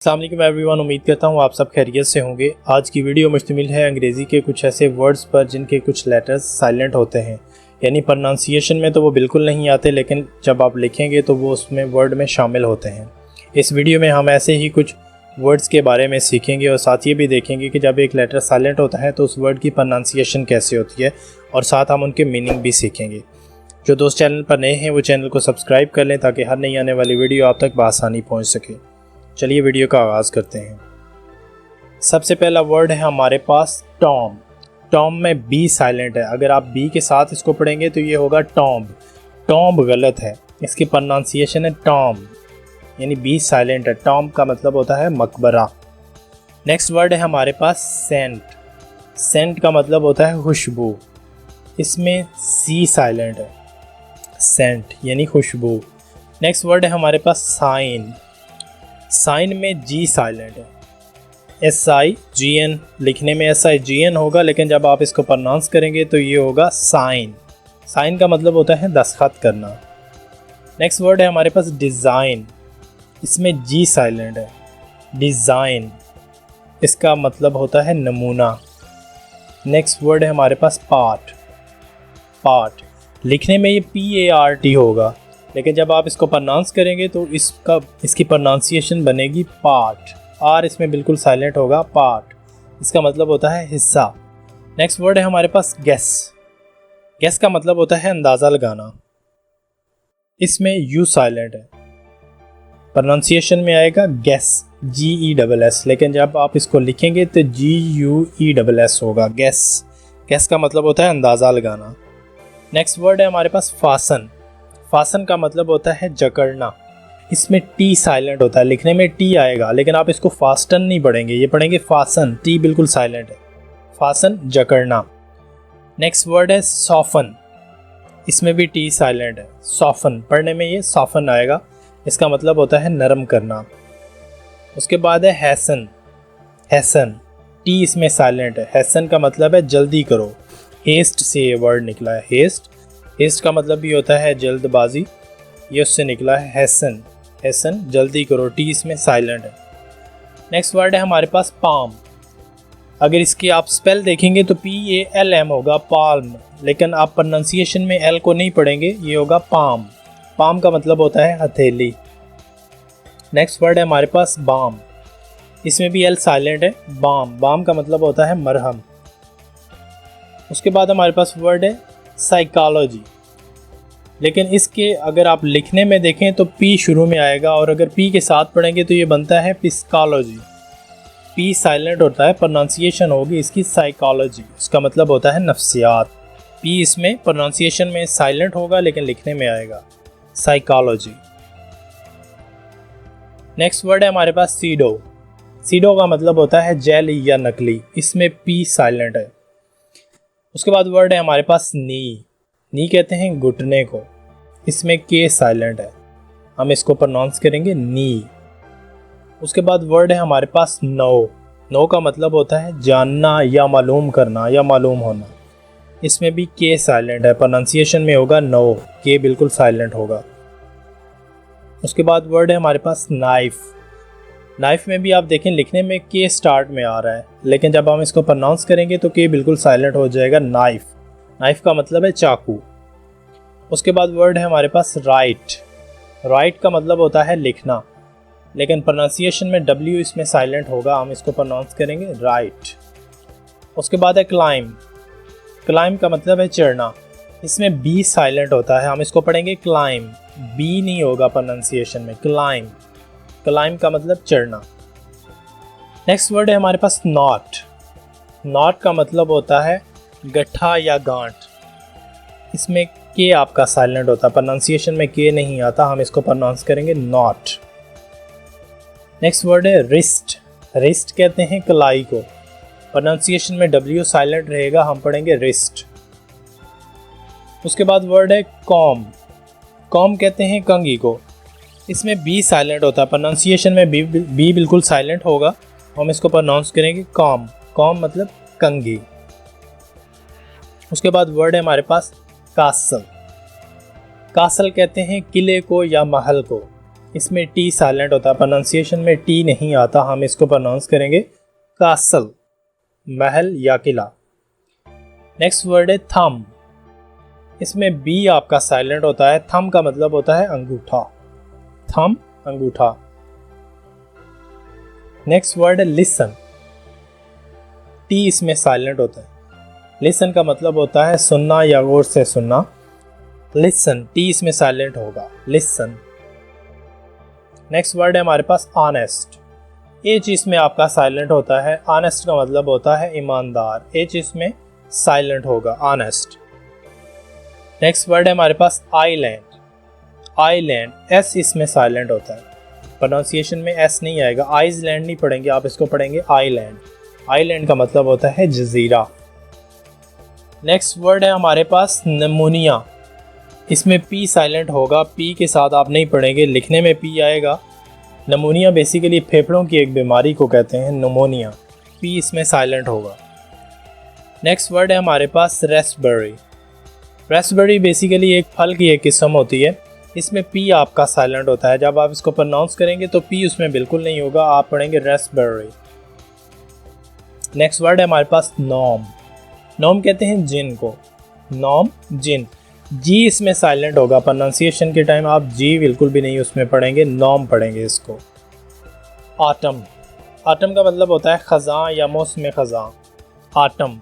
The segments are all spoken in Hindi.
अस्सलाम वालेकुम एवरीवन, उम्मीद करता हूँ आप सब खैरियत से होंगे। आज की वीडियो मुश्तमिल है अंग्रेज़ी के कुछ ऐसे वर्ड्स पर जिनके कुछ लेटर्स साइलेंट होते हैं, यानी प्रोनाउंसिएशन में तो वो बिल्कुल नहीं आते, लेकिन जब आप लिखेंगे तो वो उसमें वर्ड में शामिल होते हैं। इस वीडियो में हम ऐसे ही कुछ वर्ड्स के बारे में सीखेंगे और साथ ये भी देखेंगे कि जब एक लेटर साइलेंट होता है तो उस वर्ड की प्रोनाउंसिएशन कैसे होती है, और साथ हम उनके मीनिंग भी सीखेंगे। जो दोस्त चैनल पर नए हैं वो चैनल को सब्सक्राइब कर लें ताकि हर नई आने वाली वीडियो आप तक बआसानी पहुँच सके। चलिए वीडियो का आगाज़ करते हैं। सबसे पहला वर्ड है हमारे पास टॉम। टॉम में बी साइलेंट है, अगर आप बी के साथ इसको पढ़ेंगे तो ये होगा टॉम्ब। टॉम्ब गलत है, इसकी प्रोनाउंसिएशन है टॉम, यानी बी साइलेंट है। टॉम्ब का मतलब होता है मकबरा। नेक्स्ट वर्ड है हमारे पास सेंट। सेंट का मतलब होता है खुशबू, इसमें सी साइलेंट है, सेंट यानी खुशबू। नेक्स्ट वर्ड है हमारे पास साइन। साइन में जी साइलेंट है, SIGN। लिखने में SIGN होगा, लेकिन जब आप इसको प्रोनाउंस करेंगे तो ये होगा साइन। साइन का मतलब होता है दस्तखत करना। नेक्स्ट वर्ड है हमारे पास डिज़ाइन। इसमें जी साइलेंट है, डिज़ाइन, इसका मतलब होता है नमूना। नेक्स्ट वर्ड है हमारे पास पार्ट। पार्ट लिखने में ये PART होगा, लेकिन जब आप इसको प्रोनाउंस करेंगे तो इसकी प्रोनाउंसिएशन बनेगी पार्ट। आर इसमें बिल्कुल साइलेंट होगा, पार्ट, इसका मतलब होता है हिस्सा। नेक्स्ट वर्ड है हमारे पास गेस। गेस का मतलब होता है अंदाज़ा लगाना, इसमें यू साइलेंट है, प्रोनाउंसिएशन में आएगा गेस, GESS, लेकिन जब आप इसको लिखेंगे तो GUESS होगा, गेस। गेस का मतलब होता है अंदाज़ा लगाना। नेक्स्ट वर्ड है हमारे पास फासन। फासन का मतलब होता है जकड़ना, इसमें टी साइलेंट होता है, लिखने में टी आएगा, लेकिन आप इसको फास्टन नहीं पढ़ेंगे, ये पढ़ेंगे फासन, टी बिल्कुल साइलेंट है, फासन जकड़ना। नेक्स्ट वर्ड है सॉफन। इसमें भी टी साइलेंट है, सॉफन, पढ़ने में ये सॉफन आएगा, इसका मतलब होता है नरम करना। उसके बाद है हैसन। हैसन, टी इसमें साइलेंट है, हैसन का मतलब है जल्दी करो, हेस्ट से ये वर्ड निकला है, हेस्ट। हेस्ट का मतलब भी होता है जल्दबाजी, ये उससे निकला है हैसन। हैसन जल्दी करो, टी इसमें साइलेंट है। नेक्स्ट वर्ड है हमारे पास पाम। अगर इसकी आप स्पेल देखेंगे तो PALM होगा, पाल्म, लेकिन आप प्रोनाउंसिएशन में L को नहीं पढ़ेंगे, ये होगा पाम। पाम का मतलब होता है हथेली। नेक्स्ट वर्ड है हमारे पास बाम। इसमें भी L साइलेंट है, बाम। बाम का मतलब होता है मरहम। उसके बाद हमारे पास वर्ड है साइकोलॉजी, लेकिन इसके अगर आप लिखने में देखें तो P शुरू में आएगा, और अगर P के साथ पढ़ेंगे तो ये बनता है पिस्कोलॉजी। P साइलेंट होता है, प्रोनाउंसिएशन होगी इसकी साइकोलॉजी, इसका मतलब होता है नफ्सियात। P इसमें प्रोनाउंसिएशन में साइलेंट होगा, लेकिन लिखने में आएगा साइकोलॉजी। नेक्स्ट वर्ड है हमारे पास सीडो। सीडो का मतलब होता है जेल या नकली, इसमें P साइलेंट है। उसके बाद वर्ड है हमारे पास नी। नी कहते हैं घुटने को, इसमें K साइलेंट है, हम इसको प्रोनाउंस करेंगे नी। उसके बाद वर्ड है हमारे पास नो। नो का मतलब होता है जानना या मालूम करना या मालूम होना, इसमें भी K साइलेंट है, प्रोनाउंसिएशन में होगा नो, K बिल्कुल साइलेंट होगा। उसके बाद वर्ड है हमारे पास नाइफ। नाइफ में भी आप देखें लिखने में K स्टार्ट में आ रहा है, लेकिन जब हम इसको प्रोनाउंस करेंगे तो K बिल्कुल साइलेंट हो जाएगा, नाइफ। नाइफ का मतलब है चाकू। उसके बाद वर्ड है हमारे पास राइट। राइट का मतलब होता है लिखना, लेकिन प्रोनाउंसिएशन में W इसमें साइलेंट होगा, हम इसको प्रोनाउंस करेंगे राइट। उसके बाद है क्लाइम। क्लाइम का मतलब है चढ़ना, इसमें B साइलेंट होता है, हम इसको पढ़ेंगे क्लाइम, B नहीं होगा प्रोनाउंसिएशन में, क्लाइम। क्लाइम का मतलब चढ़ना। नेक्स्ट वर्ड है हमारे पास नॉट। नॉट का मतलब होता है गट्ठा या गांठ, इसमें K आपका साइलेंट होता है, प्रोनाउंसिएशन में K नहीं आता, हम इसको प्रोनाउंस करेंगे नॉट। नेक्स्ट वर्ड है रिस्ट। रिस्ट कहते हैं कलाई को, प्रोनाउंसिएशन में W साइलेंट रहेगा, हम पढ़ेंगे रिस्ट। उसके बाद वर्ड है कॉम। कॉम कहते हैं कंघी को, इसमें B साइलेंट होता है, प्रोनाउंसिएशन में B बिल्कुल साइलेंट होगा, हम इसको प्रोनाउंस करेंगे कॉम। कॉम मतलब कंघी। उसके बाद वर्ड है हमारे पास कासल। कासल कहते हैं किले को या महल को, इसमें टी साइलेंट होता है, प्रोनाउंसिएशन में टी नहीं आता, हम इसको प्रोनाउंस करेंगे कासल, महल या किला। नेक्स्ट वर्ड है थम, इसमें बी आपका साइलेंट होता है, थम का मतलब होता है अंगूठा, थम अंगूठा। नेक्स्ट वर्ड है लिसन, टी इसमें साइलेंट होता है, लिसन का मतलब होता है सुनना या गौर से सुनना, लिसन टी इसमें साइलेंट होगा, लिसन। नेक्स्ट वर्ड है हमारे पास ऑनेस्ट, एच इसमें आपका साइलेंट होता है, ऑनेस्ट का मतलब होता है ईमानदार, एच इसमें साइलेंट होगा, ऑनेस्ट। नेक्स्ट वर्ड है हमारे पास आइलैंड, आइलैंड एस इसमें साइलेंट होता है, प्रोनाउंसिएशन में एस नहीं आएगा, आइसलैंड नहीं पढ़ेंगे आप, इसको पढ़ेंगे आइलैंड, आइलैंड का मतलब होता है जजीरा। नेक्स्ट वर्ड है हमारे पास निमोनिया, इसमें पी साइलेंट होगा, पी के साथ आप नहीं पढ़ेंगे, लिखने में पी आएगा। निमोनिया बेसिकली फेफड़ों की एक बीमारी को कहते हैं निमोनिया, पी इसमें साइलेंट होगा। नेक्स्ट वर्ड है हमारे पास रेस्पबेरी, रेस्पबेरी बेसिकली एक फल की एक किस्म होती है, इसमें पी आपका साइलेंट होता है, जब आप इसको प्रोनाउंस करेंगे तो पी उसमें बिल्कुल नहीं होगा, आप पढ़ेंगे रेस्पबेरी। नेक्स्ट वर्ड है हमारे पास नॉम, नॉम कहते हैं जिन को, नॉम जिन, जी इसमें साइलेंट होगा, प्रोनाउंसिएशन के टाइम आप जी बिल्कुल भी नहीं उसमें पढ़ेंगे, नॉम पढ़ेंगे इसको। आटम, आटम का मतलब होता है खज़ां या मौसम खज़ां, आटम,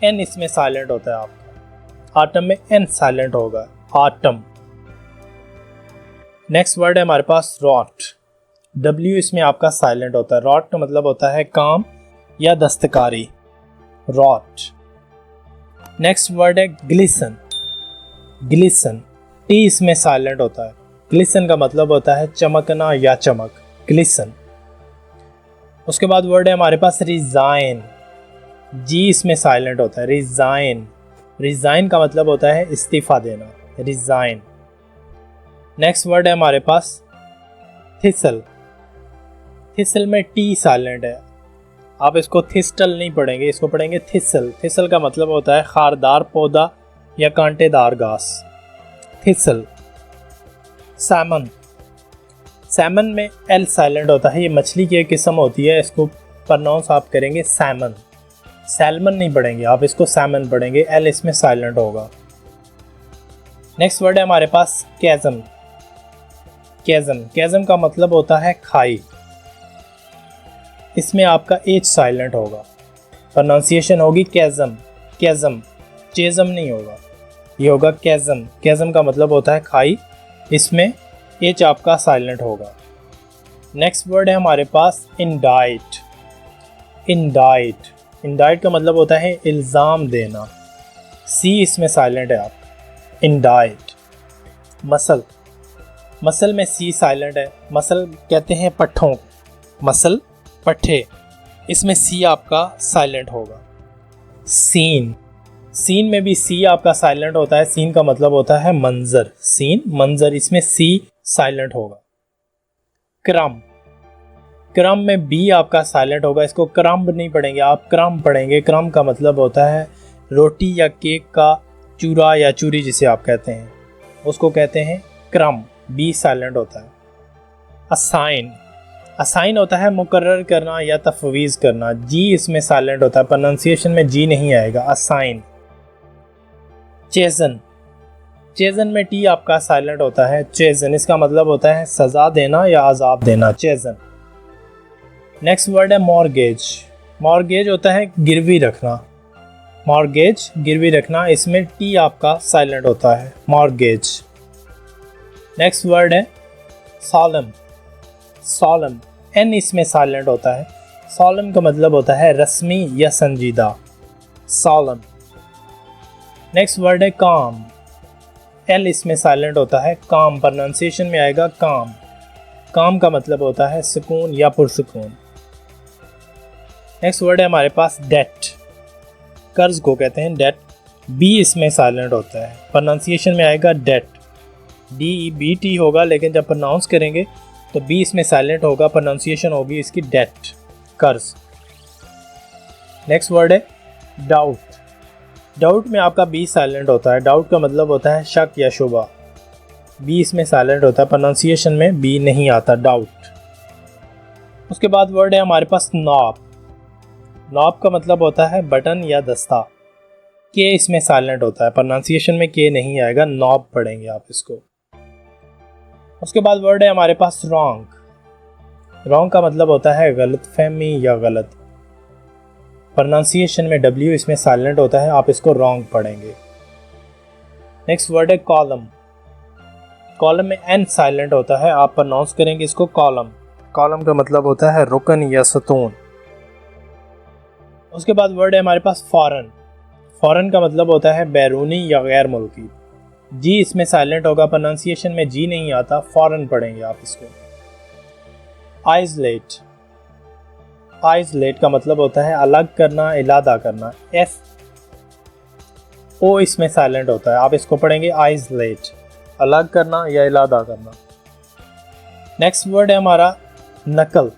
एन इसमें साइलेंट होता है आपका, आटम में एन साइलेंट होगा, आटम। नेक्स्ट वर्ड है हमारे पास रॉट, डब्ल्यू इसमें आपका साइलेंट होता है, रॉट का मतलब होता है काम या दस्तकारी, रॉट। नेक्स्ट वर्ड है ग्लिसन, ग्लिसन टी इसमें साइलेंट होता है, ग्लिसन का मतलब होता है चमकना या चमक, ग्लिसन। उसके बाद वर्ड है हमारे पास रिजाइन, जी इसमें साइलेंट होता है, रिजाइन, रिजाइन का मतलब होता है इस्तीफा देना, रिजाइन। नेक्स्ट वर्ड है हमारे पास थिसल, थिसल में टी साइलेंट है, आप इसको थिस्टल नहीं पढ़ेंगे, इसको पढ़ेंगे थिसल, थिसल का मतलब होता है खारदार पौधा या कांटेदार घास, थिसल। सैमन, सैमन में एल साइलेंट होता है, ये मछली की एक किस्म होती है, इसको प्रोनाउंस आप करेंगे सैमन, सैल्मन नहीं पढ़ेंगे आप, इसको सैमन पढ़ेंगे, एल इसमें साइलेंट होगा। नेक्स्ट वर्ड है हमारे पास कैज़म, कैज़म, कैज़म का मतलब होता है खाई, इसमें आपका एच साइलेंट होगा, प्रोनाउंसिएशन होगी कैज़म, कैज़म, चेज़म नहीं होगा, ये होगा कैज़म, कैज़म का मतलब होता है खाई, इसमें एच आपका साइलेंट होगा। नेक्स्ट वर्ड है हमारे पास इंडाइट, इंडाइट, इंडाइट का मतलब होता है इल्ज़ाम देना, सी इसमें साइलेंट है आप, इंडाइट। मसल, मसल में सी साइलेंट है, मसल कहते हैं पट्ठों, मसल पट्ठे, इसमें सी आपका साइलेंट होगा। सीन, सीन में भी सी आपका साइलेंट होता है, सीन का मतलब होता है मंजर, सीन मंजर, इसमें सी साइलेंट होगा। क्रम, क्रम में बी आपका साइलेंट होगा, इसको क्रम्ब नहीं पढ़ेंगे आप, क्रम पढ़ेंगे, क्रम का मतलब होता है रोटी या केक का चूरा या चूरी जिसे आप कहते हैं, उसको कहते हैं क्रम, बी साइलेंट होता है। असाइन, असाइन होता है मुकर्रर करना या तफवीज़ करना, जी इसमें साइलेंट होता है, प्रोनाउंसिएशन में जी नहीं आएगा, असाइन। चेज़न, चेज़न में टी आपका साइलेंट होता है, चेज़न, इसका मतलब होता है सज़ा देना या अजाब देना, चेज़न। नेक्स्ट वर्ड है मॉर्गेज, मॉर्गेज होता है गिरवी रखना, मॉर्गेज गिरवी रखना, इसमें टी आपका साइलेंट होता है, मॉर्गेज। नेक्स्ट वर्ड है सॉलम, सॉलम, एन इसमें साइलेंट होता है, सॉलम का मतलब होता है रस्मी या संजीदा, सॉलम। नेक्स्ट वर्ड है काम, एल इसमें साइलेंट होता है, काम, प्रोनाउंसिएशन में आएगा काम, काम का मतलब होता है सुकून या पुरसुकून। नेक्स्ट वर्ड है हमारे पास डेट, कर्ज को कहते हैं डेट, बी इसमें साइलेंट होता है, प्रोनाउंसिएशन में आएगा डेट, डी बी टी होगा, लेकिन जब प्रोनाउंस करेंगे तो बी इसमें साइलेंट होगा, प्रोनाउंसिएशन होगी इसकी डेट, कर्ज। नेक्स्ट वर्ड है डाउट, डाउट में आपका बी साइलेंट होता है, डाउट का मतलब होता है शक या शुबा, बी इसमें साइलेंट होता है, प्रोनाउंसिएशन में बी नहीं आता, डाउट। उसके बाद वर्ड है हमारे पास नॉब। नॉब का मतलब होता है बटन या दस्ता। के इसमें साइलेंट होता है, प्रोनाउंसिएशन में के नहीं आएगा, नॉब पढ़ेंगे आप इसको। उसके बाद वर्ड है हमारे पास रॉन्ग। रॉन्ग का मतलब होता है गलतफहमी या गलत। प्रोनाउंसिएशन में डब्ल्यू इसमें साइलेंट होता है, आप इसको रॉन्ग पढ़ेंगे। नेक्स्ट वर्ड है कॉलम। कॉलम में एन साइलेंट होता है, आप प्रोनाउंस करेंगे इसको कॉलम। कॉलम का मतलब होता है रुकन या सतून। उसके बाद वर्ड है हमारे पास फॉरेन। फॉरेन का मतलब होता है बैरूनी या गैर मुल्की। जी इसमें साइलेंट होगा, प्रोनाउंसिएशन में जी नहीं आता, फॉरेन पढ़ेंगे आप इसको। आइसोलेट। आइसोलेट का मतलब होता है अलग करना, इलादा करना। एफ ओ इसमें साइलेंट होता है, आप इसको पढ़ेंगे आइसोलेट, अलग करना या इलादा करना। नेक्स्ट वर्ड है हमारा नकल।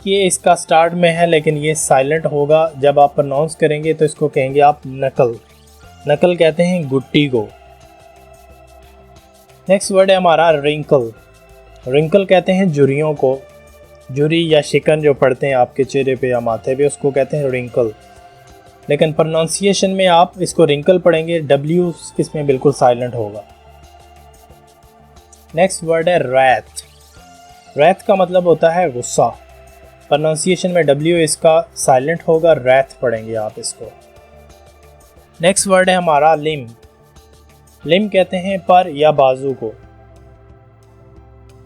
ये इसका स्टार्ट में है लेकिन ये साइलेंट होगा, जब आप प्रोनाउंस करेंगे तो इसको कहेंगे आप नकल। नकल कहते हैं गुट्टी को। नेक्स्ट वर्ड है हमारा रिंकल। रिंकल कहते हैं झुर्रियों को। झुर्री या शिकन जो पड़ते हैं आपके चेहरे पे या माथे पे, उसको कहते हैं रिंकल। लेकिन प्रोनाउंसिएशन में आप इसको रिंकल पढ़ेंगे, डब्ल्यू इसमें बिल्कुल साइलेंट होगा। नेक्स्ट वर्ड है रैथ। रैथ का मतलब होता है गुस्सा। प्रोनाउंसिएशन में डब्ल्यू इसका साइलेंट होगा, रैथ पढ़ेंगे आप इसको। नेक्स्ट वर्ड है हमारा लिम। लिम कहते हैं पर या बाजू को।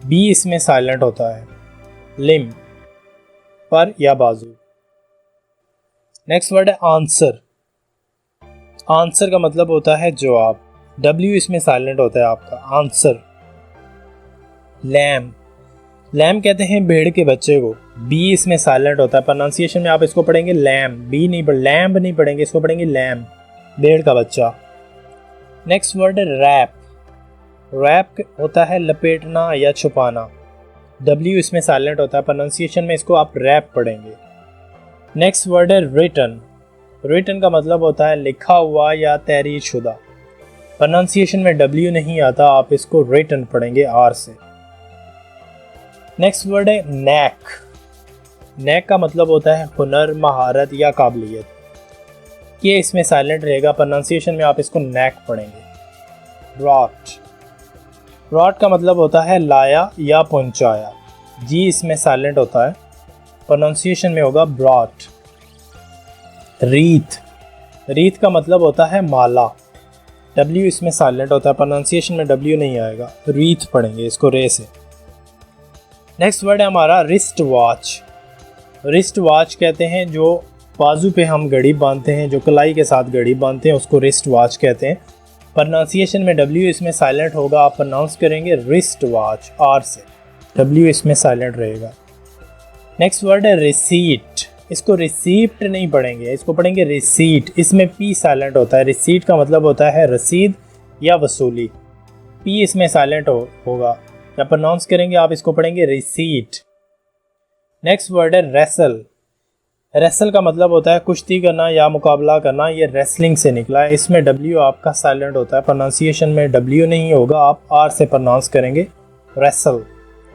बी इसमें साइलेंट होता है, लिम, पर या बाजू। नेक्स्ट वर्ड है आंसर। आंसर का मतलब होता है जवाब। डब्ल्यू इसमें साइलेंट होता है आपका, आंसर। लैम। लैम कहते हैं भेड़ के बच्चे को। बी इसमें साइलेंट होता है, प्रोनाउंसिएशन में आप इसको पढ़ेंगे लैम, बी नहीं लैम्ब नहीं पढ़ेंगे, इसको पढ़ेंगे लैम, भेड़ का बच्चा। नेक्स्ट वर्ड है रैप। रैप होता है लपेटना या छुपाना। डब्ल्यू इसमें साइलेंट होता है, प्रोनाउंसिएशन में इसको आप रैप पढ़ेंगे। नेक्स्ट वर्ड है रिटन। रिटन का मतलब होता है लिखा हुआ या तहरीर शुदा। प्रोनाउंसिएशन में डब्ल्यू नहीं आता, आप इसको रिटन पढ़ेंगे आर से। नेक्स्ट वर्ड है नैक। नैक का मतलब होता है हुनर, महारत या काबिलियत। ये इसमें साइलेंट रहेगा, प्रोनाउंसिएशन में आप इसको नैक पढ़ेंगे। ब्रॉट। ब्रॉट का मतलब होता है लाया या पहुंचाया। जी इसमें साइलेंट होता है, प्रोनाउंसिएशन में होगा ब्रॉट। रीथ। रीथ का मतलब होता है माला। डब्ल्यू इसमें साइलेंट होता है, प्रोनाउंसिएशन में डब्ल्यू नहीं आएगा, रीथ पढ़ेंगे इसको रे से। नेक्स्ट वर्ड है हमारा रिस्ट वॉच। रिस्ट वॉच कहते हैं जो बाजू पे हम घड़ी बांधते हैं, जो कलाई के साथ घड़ी बांधते हैं, उसको रिस्ट वॉच कहते हैं। प्रोनाउंसिएशन में डब्ल्यू इसमें साइलेंट होगा, आप प्रोनाउंस करेंगे रिस्ट वॉच आर से, डब्ल्यू इसमें साइलेंट रहेगा। नेक्स्ट वर्ड है रिसीट। इसको रिसीप्ट नहीं पढ़ेंगे, इसको पढ़ेंगे रिसीट। इसमें पी साइलेंट होता है। रिसीट का मतलब होता है रसीद या वसूली। पी इसमें साइलेंट होगा, जब प्रोनाउंस करेंगे आप इसको पढ़ेंगे रिसीट। नेक्स्ट वर्ड है रेसल। रेसल का मतलब होता है कुश्ती करना या मुकाबला करना, ये रेसलिंग से निकला है। इसमें डब्ल्यू आपका साइलेंट होता है, प्रोनाउंसिएशन में डब्ल्यू नहीं होगा, आप आर से प्रोनाउंस करेंगे रेसल,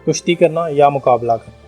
कुश्ती करना या मुकाबला करना।